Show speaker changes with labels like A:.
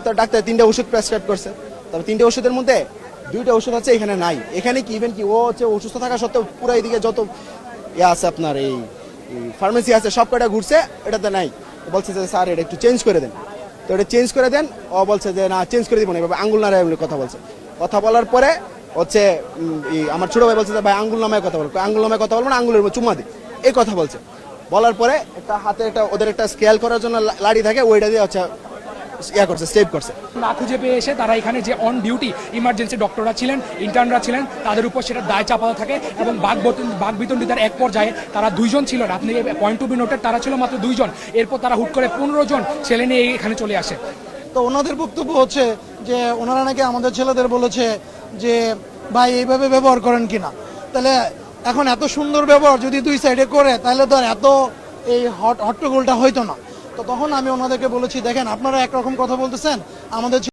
A: তো ডাক্তার 3টা ওষুধ প্রেসক্রাইব করছে, তবে 3টা ওষুধের মধ্যে 2টা ওষুধ আছে এখানে নাই। এখানে কি ইভেন কি ও হচ্ছে অসুস্থ থাকা সত্ত্বেও পুরো এইদিকে যত আছে আপনার এই ফার্মেসি আছে সব কটা ঘুরছে, এটাতে নাই। বলছে যে স্যার এটা একটু চেঞ্জ করে দেন, তো এটা চেঞ্জ করে দেন। ও বলছে যে না চেঞ্জ করে দিব না, এভাবে আঙ্গুল নাড়ায় কথা বলছে। কথা বলার পরে হচ্ছে আমার ছোট ভাই বলছে যে ভাই আঙ্গুল নামায় কথা বলবো, আঙ্গুল নামায় কথা বলবো না, আঙ্গুলের চুম্মা দিই, এই কথা বলছে। বলার পরে একটা হাতে একটা ওদের একটা স্কেল করার জন্য লাড়ি থাকে, ওইটা দিয়ে হচ্ছে করছে, সেভ করছে।
B: না খুঁজে পেয়ে এসে তারা এখানে যে অন ডিউটি ইমার্জেন্সি ডক্টররা ছিলেন, ইন্টার্নরা ছিলেন, তাদের উপর সেটা দায় চাপানো থাকে এবং বাকবিতণ্ডিতার এক পর্যায়ে তারা 2 জন ছিলেন। আপনি পয়েন্ট টু বি নোটেড, তারা ছিল মাত্র 2 জন। এরপর তারা হুট করে 15 জন ছেলে নিয়ে এখানে চলে আসে।
C: তো ওনাদের বক্তব্য হচ্ছে যে ওনারা নাকি আমাদের ছেলেদের বলেছে যে ভাই এইভাবে ব্যবহার করেন কিনা। তাহলে এখন এত সুন্দর ব্যবহার যদি 2 সাইডে করে তাহলে তো আর এত এই হট্টগোলটা হইতো না। তো তখন আমি ওনাদেরকে বলেছি দেখেন আপনারা একরকম কথা বলতেছেন, আমাদের